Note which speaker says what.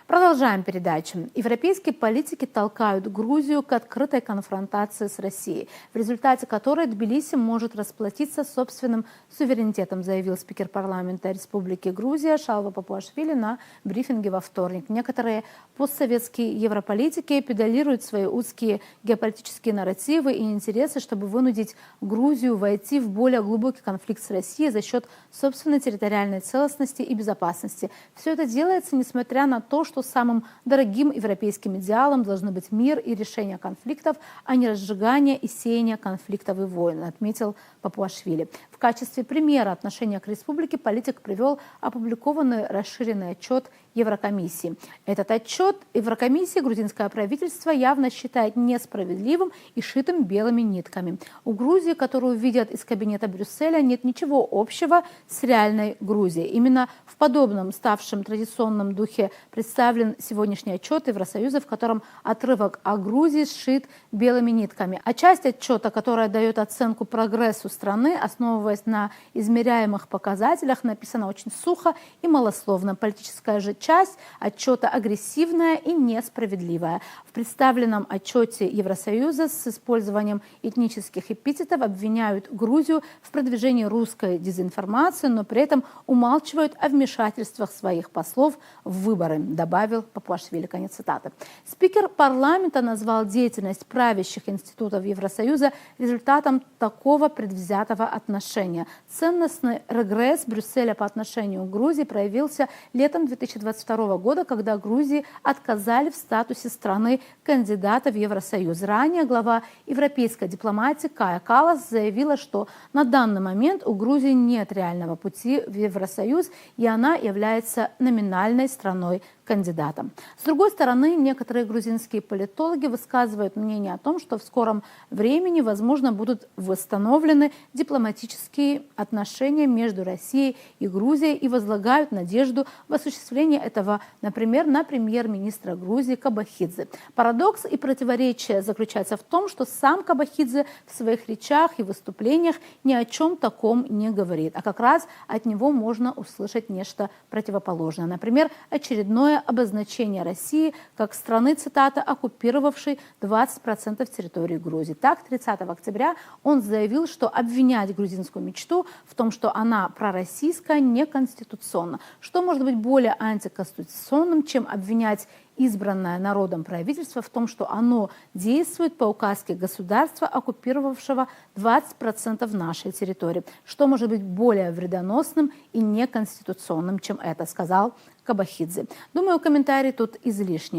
Speaker 1: Продолжаем передачу. Европейские политики толкают Грузию к открытой конфронтации с Россией, в результате которой Тбилиси может расплатиться собственным суверенитетом, заявил спикер парламента Республики Грузия Шалва Папуашвили на брифинге во вторник. Некоторые постсоветские европолитики педалируют свои узкие геополитические нарративы и интересы, чтобы вынудить Грузию войти в более глубокий конфликт с Россией за счет собственной территориальной целостности и безопасности. Все это делается, несмотря на то, что самым дорогим европейским идеалом должны быть мир и решение конфликтов, а не разжигание и сеяние конфликтов и войн, отметил Папуашвили. В качестве примера отношения к республике политик привел опубликованный расширенный отчет Еврокомиссии. Этот отчет Еврокомиссии грузинское правительство явно считает несправедливым и шитым белыми нитками. У Грузии, которую видят из кабинета Брюсселя, нет ничего общего с реальной Грузией. Именно в подобном, ставшем традиционном духе представлен сегодняшний отчет Евросоюза, в котором отрывок о Грузии сшит белыми нитками. А часть отчета, которая дает оценку прогрессу страны, основываясь на измеряемых показателях, написана очень сухо и малословно. Политическая же часть отчета агрессивная и несправедливая. В представленном отчете Евросоюза с использованием этнических эпитетов обвиняют Грузию в продвижении русской дезинформации, но при этом умалчивают о вмешательствах своих послов в выборы, добавил Папуашвили. Конец цитаты. Спикер парламента назвал деятельность правящих институтов Евросоюза результатом такого предвзятого отношения. Ценностный регресс Брюсселя по отношению к Грузии проявился летом 2022 года, когда Грузии отказали в статусе страны-кандидата в Евросоюз. Ранее глава европейской дипломатии Кая Каллас заявила, что на данный момент у Грузии нет реального пути в Евросоюз, и она является номинальной страной-кандидатом. С другой стороны, некоторые грузинские политологи высказывают мнение о том, что в скором времени, возможно, будут восстановлены дипломатические отношения между Россией и Грузией и возлагают надежду в осуществление этого, например, на премьер-министра Грузии Кабахидзе. Парадокс и противоречие заключается в том, что сам Кабахидзе в своих речах и выступлениях ни о чем таком не говорит, а как раз от него можно услышать нечто противоположное. Например, очередное обозначение России как страны, цитата, оккупировавшей 20% территории Грузии. Так, 30 октября он заявил, что обвинять грузинскую мечту в том, что она пророссийская, неконституционно. Что может быть более антиконституционным, чем обвинять избранное народом правительство в том, что оно действует по указке государства, оккупировавшего 20% нашей территории. Что может быть более вредоносным и неконституционным, чем это, сказал Кабахидзе. Думаю, комментарий тут излишний.